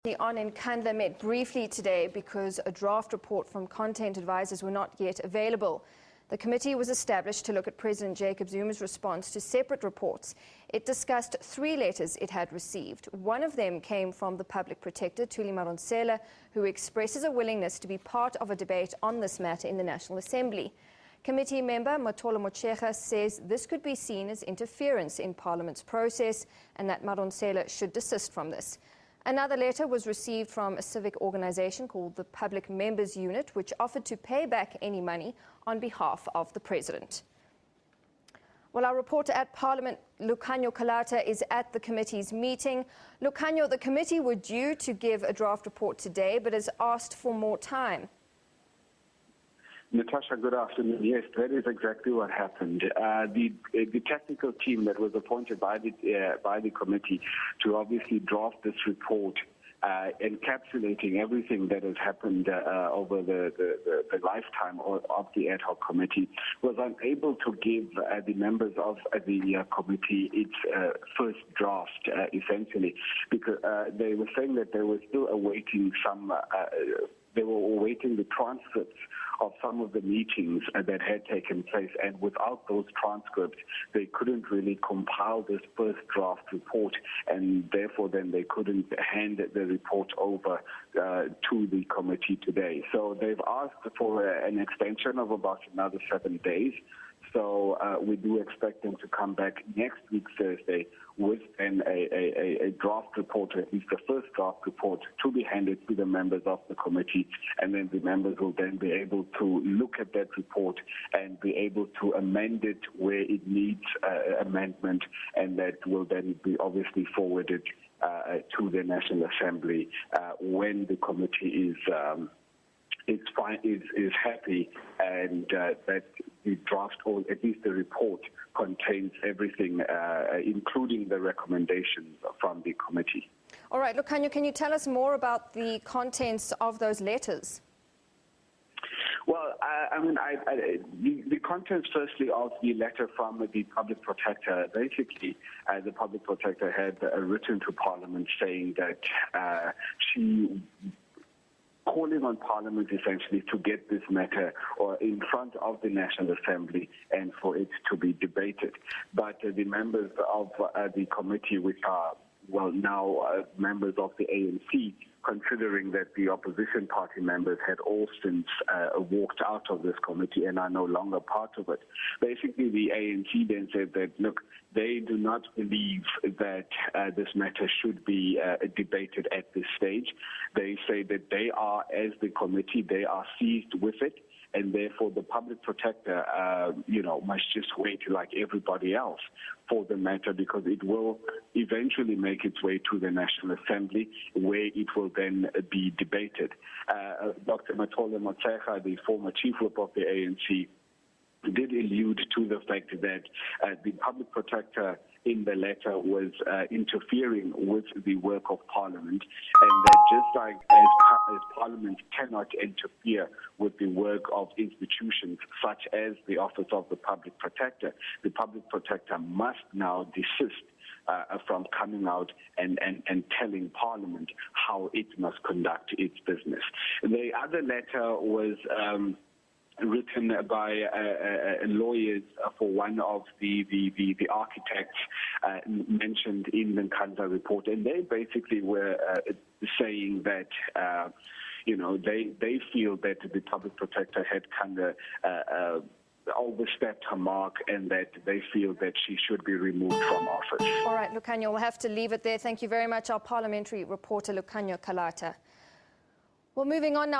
The on in Kandla met briefly today because a draft report from content advisors were not yet available. The committee was established to look at President Jacob Zuma's response to separate reports. It discussed 3 letters it had received. One of them came from the public protector, Thuli Madonsela, who expresses a willingness to be part of a debate on this matter in the National Assembly. Committee member Matolo Mochega says this could be seen as interference in Parliament's process and that Madonsela should desist from this. Another letter was received from a civic organisation called the Public Members Unit, which offered to pay back any money on behalf of the President. Well, our reporter at Parliament, Lukhanyo Kalata, is at the committee's meeting. Lukhanyo, the committee were due to give a draft report today, but has asked for more time. Natasha, good afternoon. Yes, that is exactly what happened. The technical team that was appointed by the committee to obviously draft this report, encapsulating everything that has happened over the lifetime of the ad hoc committee, was unable to give the members of the committee its first draft, essentially, because they were saying that they were still awaiting they were awaiting the transcripts of some of the meetings that had taken place, and without those transcripts, they couldn't really compile this first draft report, and therefore then they couldn't hand the report over to the committee today. So they've asked for an extension of about another 7 days. So we do expect them to come back next week, Thursday, with a draft report, or at least the first draft report, to be handed to the members of the committee. And then the members will then be able to look at that report and be able to amend it where it needs amendment, and that will then be obviously forwarded to the National Assembly when the committee is happy and that the draft, or at least the report, contains everything, including the recommendations from the committee. All right, Lukhanyo, can you tell us more about the contents of those letters? Well, the contents, firstly, of the letter from the public protector, basically, the public protector had written to Parliament saying that she calling on Parliament essentially to get this matter in front of the National Assembly and for it to be debated. But the members of the committee, which are, well, now members of the ANC, considering that the opposition party members had all since walked out of this committee and are no longer part of it. Basically, the ANC then said that, look, they do not believe that this matter should be debated at this stage. They say that they are, as the committee, they are seized with it, and therefore the public protector, must just wait like everybody else for the matter, because it will eventually make its way to the National Assembly, where it will then be debated. Dr. Matolo Mochega, the former chief whip of the ANC, did allude to the fact that the public protector in the letter was interfering with the work of Parliament, and that just like as Parliament cannot interfere with the work of institutions such as the Office of the Public Protector must now desist from coming out and telling Parliament how it must conduct its business. The other letter was written by lawyers for one of the architects mentioned in the Kandla report, and they basically were saying that they feel that the public protector had kind of overstepped her mark, and that they feel that she should be removed from office. All right, Lukhanyo, we'll have to leave it there. Thank you very much, our parliamentary reporter Lukhanyo Kalata. Well, moving on now.